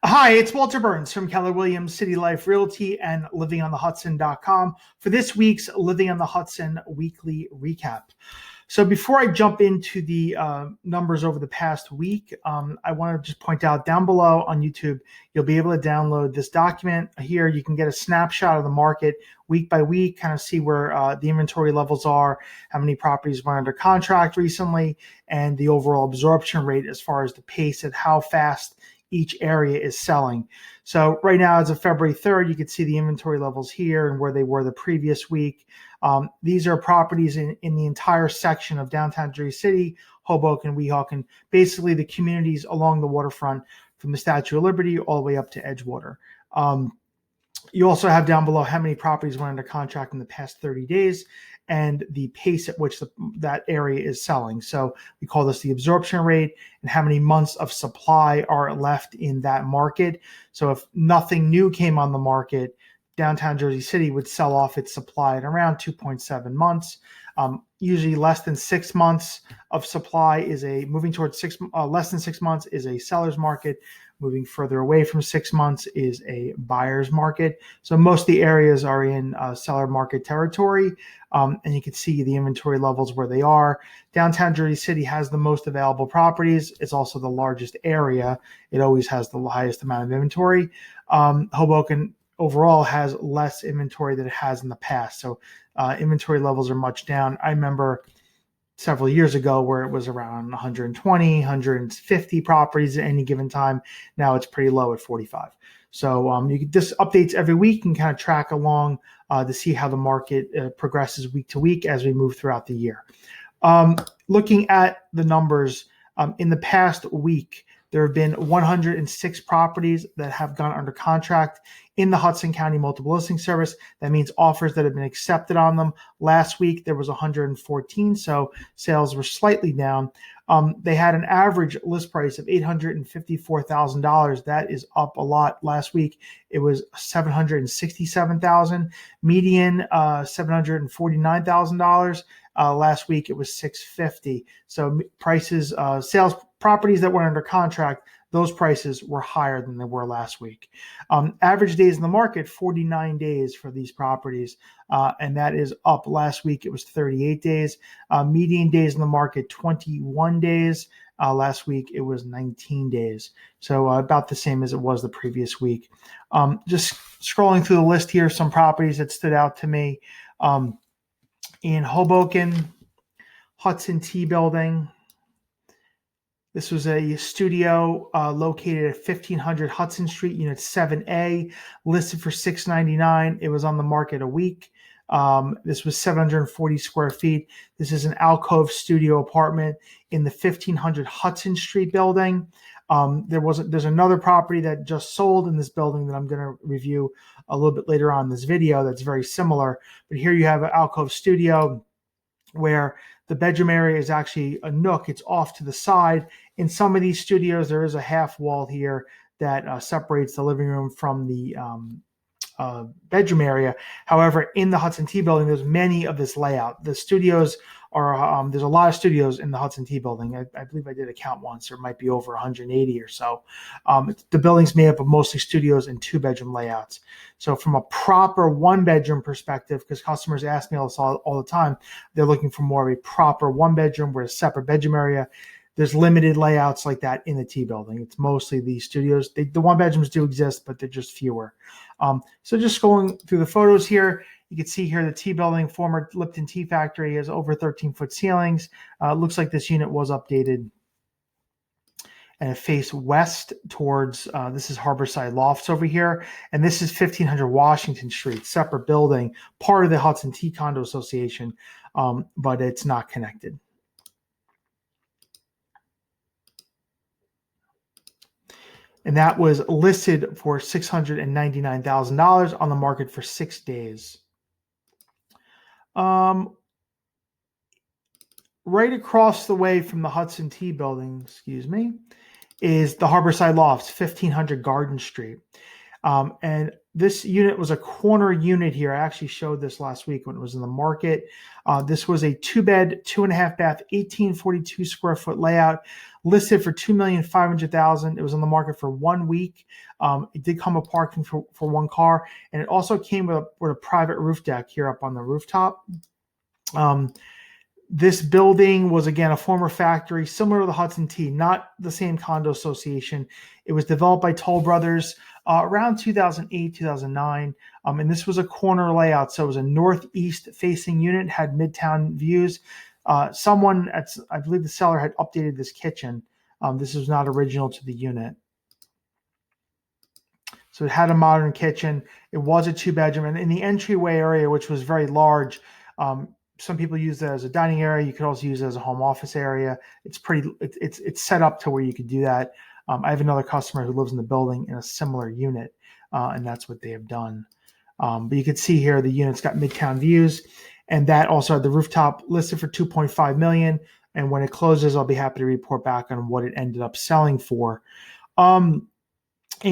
Hi, it's Walter Burns from Keller Williams City Life Realty and livingonthehudson.com for this week's Living on the Hudson weekly recap. So before I jump into the numbers over the past week, I want to just point out down below on YouTube, you'll be able to download this document. Here you can get a snapshot of the market week by week, kind of see where the inventory levels are, how many properties went under contract recently, and the overall absorption rate as far as the pace and how fast each area is selling. So right now, as of February 3rd, you can see the inventory levels here and where they were the previous week. These are properties in the entire section of downtown Jersey City, Hoboken, Weehawken, basically the communities along the waterfront from the Statue of Liberty all the way up to Edgewater. You also have down below how many properties went under contract in the past 30 days and the pace at which that area is selling. So we call this the absorption rate and how many months of supply are left in that market. So if nothing new came on the market, downtown Jersey City would sell off its supply at around 2.7 months. Usually less than 6 months of supply is moving towards less than 6 months is a seller's market. Moving further away from 6 months is a buyer's market. So most of the areas are in seller market territory. And you can see the inventory levels where they are. Downtown Jersey City has the most available properties. It's also the largest area. It always has the highest amount of inventory. Hoboken overall has less inventory than it has in the past. So inventory levels are much down. I remember several years ago where it was around 120, 150 properties at any given time. Now it's pretty low at 45. So you get this updates every week and kind of track along to see how the market progresses week to week as we move throughout the year. Looking at the numbers, in the past week, there have been 106 properties that have gone under contract in the Hudson County Multiple Listing Service. That means offers that have been accepted on them. Last week, there was 114, so sales were slightly down. They had an average list price of $854,000. That is up a lot. Last week, it was $767,000. Median, $749,000. Last week, it was $650,000. So prices, sales properties that went under contract, those prices were higher than they were last week. Average days in the market, 49 days for these properties, and that is up. Last week, it was 38 days. Median days in the market, 21 days. Last week, it was 19 days. So about the same as it was the previous week. Just scrolling through the list here, some properties that stood out to me. In Hoboken, Hudson T Building. This was a studio located at 1500 Hudson Street, Unit 7A, listed for $699. It was on the market a week. This was 740 square feet. This is an alcove studio apartment in the 1500 Hudson Street building. There's another property that just sold in this building that I'm going to review a little bit later on in this video that's very similar. But here you have an alcove studio where the bedroom area is actually a nook. It's off to the side. In some of these studios, there is a half wall here that separates the living room from the bedroom area. However, in the Hudson T building, there's many of this layout. The studios are, there's a lot of studios in the Hudson T building. I believe I did a count once. There might be over 180 or so. The building's made up of mostly studios and 2-bedroom layouts. So from a proper 1-bedroom perspective, because customers ask me this all the time, they're looking for more of a proper 1-bedroom with a separate bedroom area. There's limited layouts like that in the T building. It's mostly these studios. The 1-bedrooms do exist, but they're just fewer. So just going through the photos here, you can see here the T building, former Lipton Tea Factory, has over 13-foot ceilings. Looks like this unit was updated. And it faced west towards, this is Harborside Lofts over here. And this is 1500 Washington Street, separate building, part of the Hudson Tea Condo Association, but it's not connected. And that was listed for $699,000 on the market for 6 days. Right across the way from the Hudson T building, is the Harborside Lofts, 1500 Garden Street. And This unit was a corner unit here. I actually showed this last week when it was in the market. This was a 2-bed, 2.5 bath, 1842 square foot layout, listed for $2,500,000. It was on the market for 1 week. It did come with parking for one car, and it also came with a private roof deck here up on the rooftop. This building was, again, a former factory, similar to the Hudson T, not the same condo association. It was developed by Toll Brothers around 2008, 2009. And this was a corner layout. So it was a northeast facing unit, had midtown views. I believe the seller had updated this kitchen. This was not original to the unit. So it had a modern kitchen. It was a 2-bedroom. And in the entryway area, which was very large, some people use that as a dining area. You could also use it as a home office area. It's set up to where you could do that. I have another customer who lives in the building in a similar unit, and that's what they have done. But you can see here the unit's got midtown views, and that also had the rooftop listed for $2.5 million. And when it closes, I'll be happy to report back on what it ended up selling for. In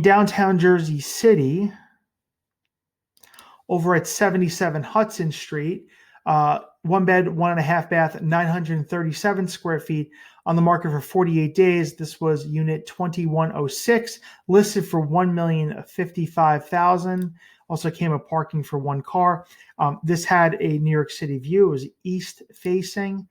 downtown Jersey City, over at 77 Hudson Street, 1 bed, 1.5 bath, 937 square feet, on the market for 48 days. This was unit 2106, listed for $1,055,000. Also came with parking for one car. This had a New York City view. It was east facing.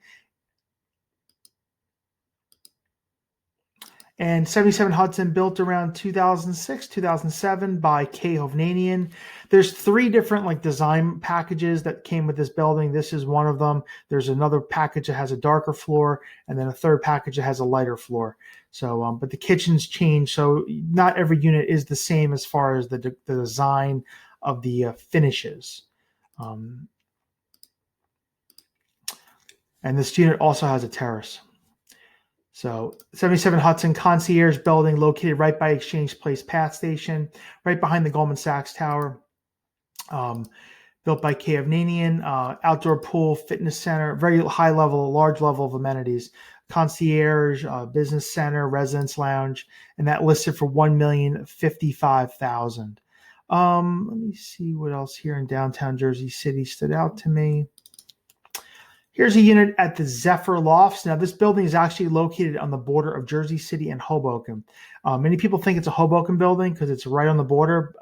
And 77 Hudson, built around 2006, 2007 by K. Hovnanian. There's 3 different design packages that came with this building. This is one of them. There's another package that has a darker floor, and then a third package that has a lighter floor. So, but the kitchen's changed, so not every unit is the same as far as the design of the finishes. And this unit also has a terrace. So 77 Hudson, concierge building located right by Exchange Place Path Station, right behind the Goldman Sachs Tower. Built by K. Hovnanian, outdoor pool, fitness center, very high level, large level of amenities, concierge, business center, residence lounge, and that listed for $1,055,000. Let me see what else here in downtown Jersey City stood out to me. Here's a unit at the Zephyr Lofts. Now, this building is actually located on the border of Jersey City and Hoboken. Many people think it's a Hoboken building because it's right on the border.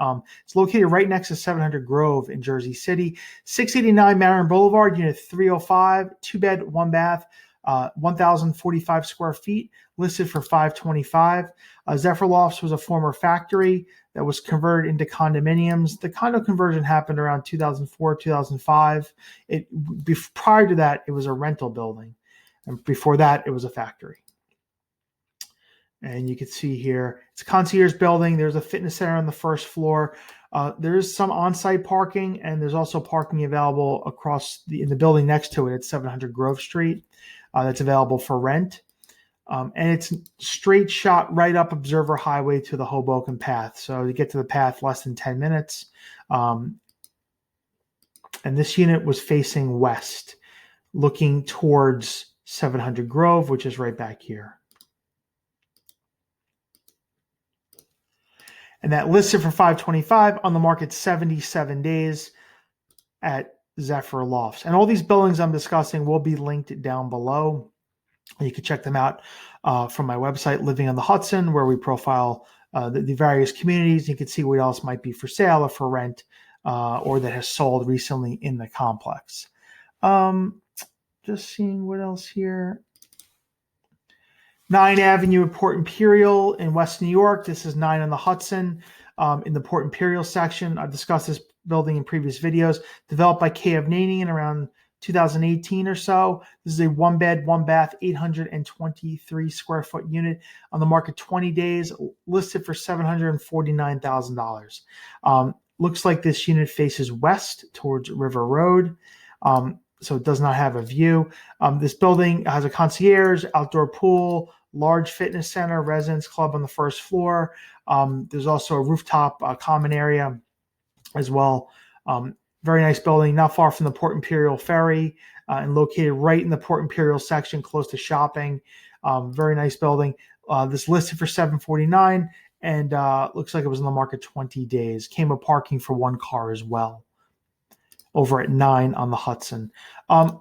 It's located right next to 700 Grove in Jersey City. 689 Marin Boulevard, unit 305, 2-bed, 1 bath, 1,045 square feet, listed for $525,000. Zephyr Lofts was a former factory that was converted into condominiums. The condo conversion happened around 2004, 2005. Prior to that, it was a rental building. And before that, it was a factory. And you can see here, it's a concierge building. There's a fitness center on the first floor. There is some on-site parking, and there's also parking available in the building next to it at 700 Grove Street. That's available for rent. And it's straight shot right up Observer Highway to the Hoboken path. So you get to the path less than 10 minutes. And this unit was facing west, looking towards 700 Grove, which is right back here. And that listed for $525,000, on the market 77 days at Zephyr Lofts. And all these buildings I'm discussing will be linked down below. You can check them out from my website, Living on the Hudson, where we profile the various communities. You can see what else might be for sale or for rent, or that has sold recently in the complex. Just seeing what else here. 9 Avenue at Port Imperial in West New York. This is 9 on the Hudson in the Port Imperial section. I've discussed this building in previous videos. Developed by K. Hovnanian around 2018 or so. This is a 1 bed, 1 bath, 823 square foot unit, on the market 20 days, listed for $749,000. Looks like this unit faces west towards River Road. So it does not have a view. This building has a concierge, outdoor pool, large fitness center, residence club on the first floor. There's also a rooftop common area as well. Very nice building, not far from the Port Imperial Ferry, and located right in the Port Imperial section, close to shopping. Very nice building. This listed for $749,000. and looks like it was on the market 20 days. Came with parking for one car as well, over at 9 on the Hudson.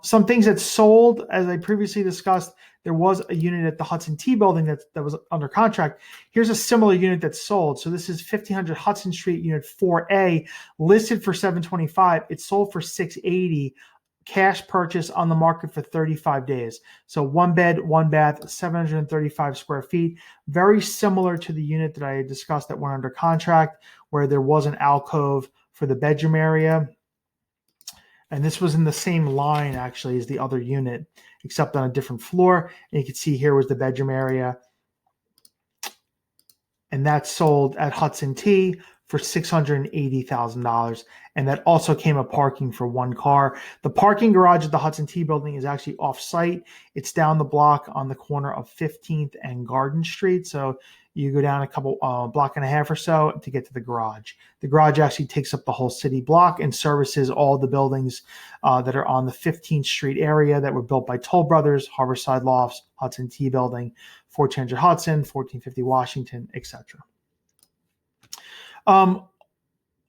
Some things that sold, as I previously discussed, there was a unit at the Hudson T building that was under contract. Here's a similar unit that sold. So this is 1500 Hudson Street, unit 4A, listed for $725. It sold for $680. Cash purchase on the market for 35 days. So one bed, one bath, 735 square feet. Very similar to the unit that I had discussed that went under contract, where there was an alcove for the bedroom area. And this was in the same line, actually, as the other unit, except on a different floor. And you can see here was the bedroom area. And that sold at Hudson T for $680,000. And that also came with parking for one car. The parking garage at the Hudson T building is actually off-site. It's down the block on the corner of 15th and Garden Street. So you go down a couple block and a half or so to get to the garage. The garage actually takes up the whole city block and services all the buildings that are on the 15th Street area that were built by Toll Brothers, Harborside Lofts, Hudson T building, 1400 Hudson, 1450 Washington, etc.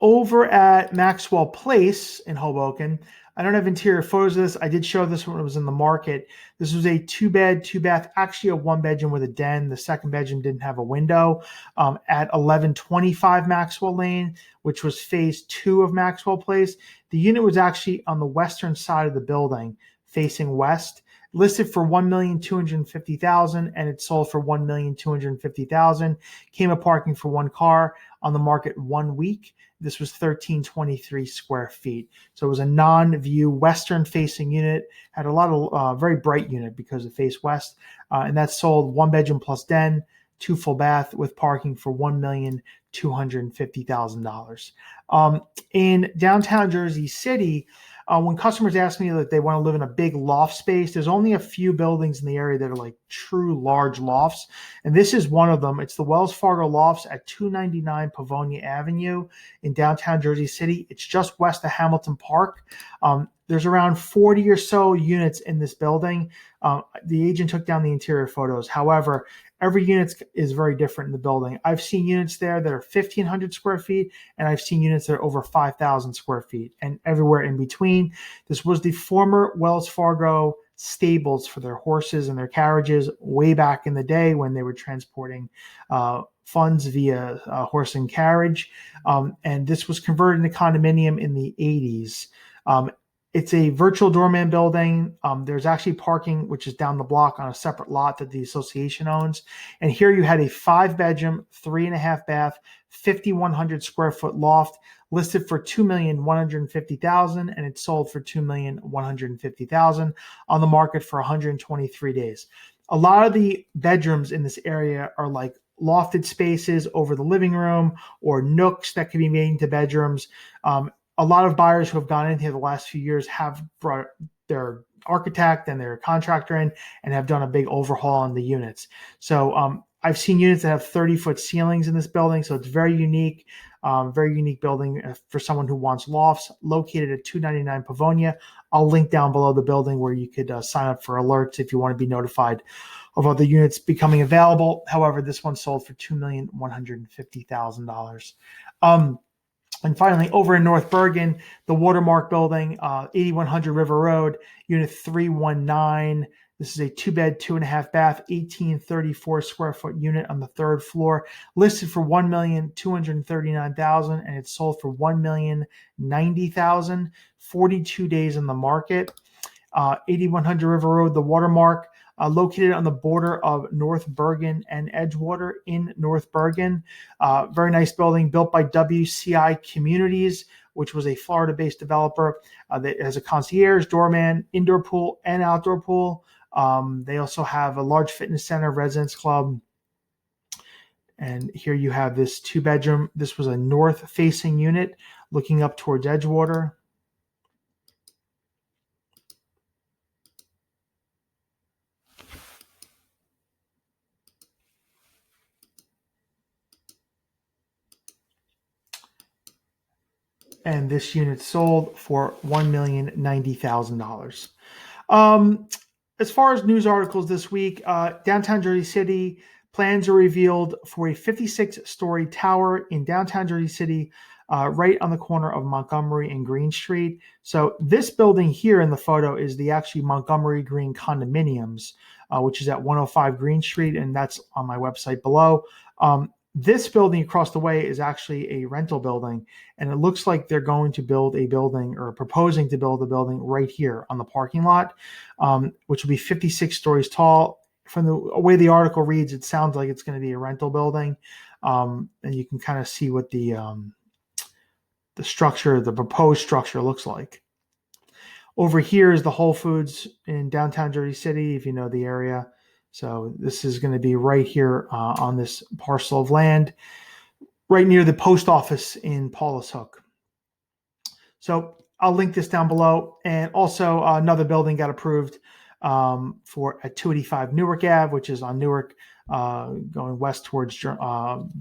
Over at Maxwell Place in Hoboken, I don't have interior photos of this. I did show this when it was in the market. This was a 2-bed, 2-bath, actually a 1-bedroom with a den. The second bedroom didn't have a window, at 1125 Maxwell Lane, which was phase 2 of Maxwell Place. The unit was actually on the western side of the building, facing west. Listed for $1,250,000 and it sold for $1,250,000. Came with parking for one car, on the market 1 week. This was 1323 square feet. So it was a non-view western facing unit, had a lot of very bright unit because it faced west. And that sold 1 bedroom plus den, 2 full bath with parking for $1,250,000. In downtown Jersey City, when customers ask me that they want to live in a big loft space, there's only a few buildings in the area that are like true large lofts. And this is one of them. It's the Wells Fargo Lofts at 299 Pavonia Avenue in downtown Jersey City. It's just west of Hamilton Park. There's around 40 or so units in this building. The agent took down the interior photos. However, every unit is very different in the building. I've seen units there that are 1,500 square feet, and I've seen units that are over 5,000 square feet, and everywhere in between. This was the former Wells Fargo stables for their horses and their carriages way back in the day when they were transporting funds via horse and carriage. And this was converted into condominium in the 80s. It's a virtual doorman building. There's actually parking, which is down the block on a separate lot that the association owns. And here you had a 5-bedroom, 3.5 bath, 5,100 square foot loft listed for $2,150,000, and it sold for $2,150,000 on the market for 123 days. A lot of the bedrooms in this area are like lofted spaces over the living room or nooks that can be made into bedrooms. A lot of buyers who have gone in here the last few years have brought their architect and their contractor in and have done a big overhaul on the units. So I've seen units that have 30-foot ceilings in this building, so it's very unique building for someone who wants lofts. Located at 299 Pavonia. I'll link down below the building where you could sign up for alerts if you want to be notified of other units becoming available. However, this one sold for $2,150,000. And finally, over in North Bergen, the Watermark building, 8100 River Road, unit 319. This is a 2-bed, 2.5 bath, 1834 square foot unit on the 3rd floor, listed for $1,239,000, and it sold for $1,090,000. 42 days in the market. 8100 River Road, the Watermark. Located on the border of North Bergen and Edgewater in North Bergen. Very nice building built by WCI Communities, which was a Florida-based developer that has a concierge, doorman, indoor pool, and outdoor pool. They also have a large fitness center, residence club. And here you have this 2-bedroom. This was a north-facing unit looking up towards Edgewater. And this unit sold for $1,090,000. As far as news articles this week, downtown Jersey City, Plans are revealed for a 56-story tower in downtown Jersey City, right on the corner of Montgomery and Greene Street. So this building here in the photo is the actually Montgomery Greene condominiums, which is at 105 Greene Street, and that's on my website below. This building across the way is actually a rental building, and it looks like they're going to build a building or proposing to build a building right here on the parking lot, which will be 56 stories tall. From the way the article reads, it sounds like it's going to be a rental building, and you can kind of see what the structure, the proposed structure looks like. Over here is the Whole Foods in downtown Jersey City, if you know the area. So this is going to be right here on this parcel of land, right near the post office in Paulus Hook. So I'll link this down below. And also another building got approved for at 285 Newark Ave, which is on Newark, going west towards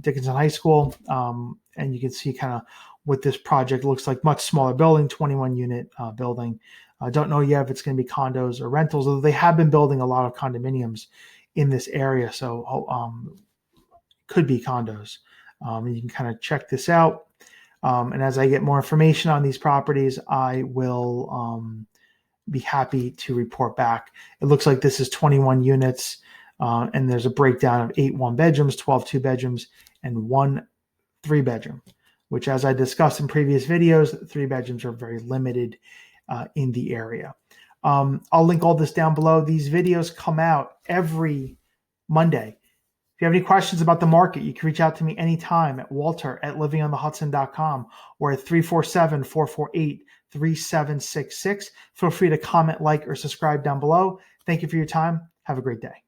Dickinson High School. And you can see kind of what this project looks like. Much smaller building, 21-unit building. I don't know yet if it's going to be condos or rentals, although they have been building a lot of condominiums in this area, so could be condos. You can kind of check this out. And as I get more information on these properties, I will be happy to report back. It looks like this is 21 units, and there's a breakdown of 8 one-bedrooms, 12 two-bedrooms, and 1 three-bedroom, which, as I discussed in previous videos, 3 bedrooms are very limited in the area. I'll link all this down below. These videos come out every Monday. If you have any questions about the market, you can reach out to me anytime at walter@livingonthehudson.com or at 347-448-3766. Feel free to comment, like, or subscribe down below. Thank you for your time. Have a great day.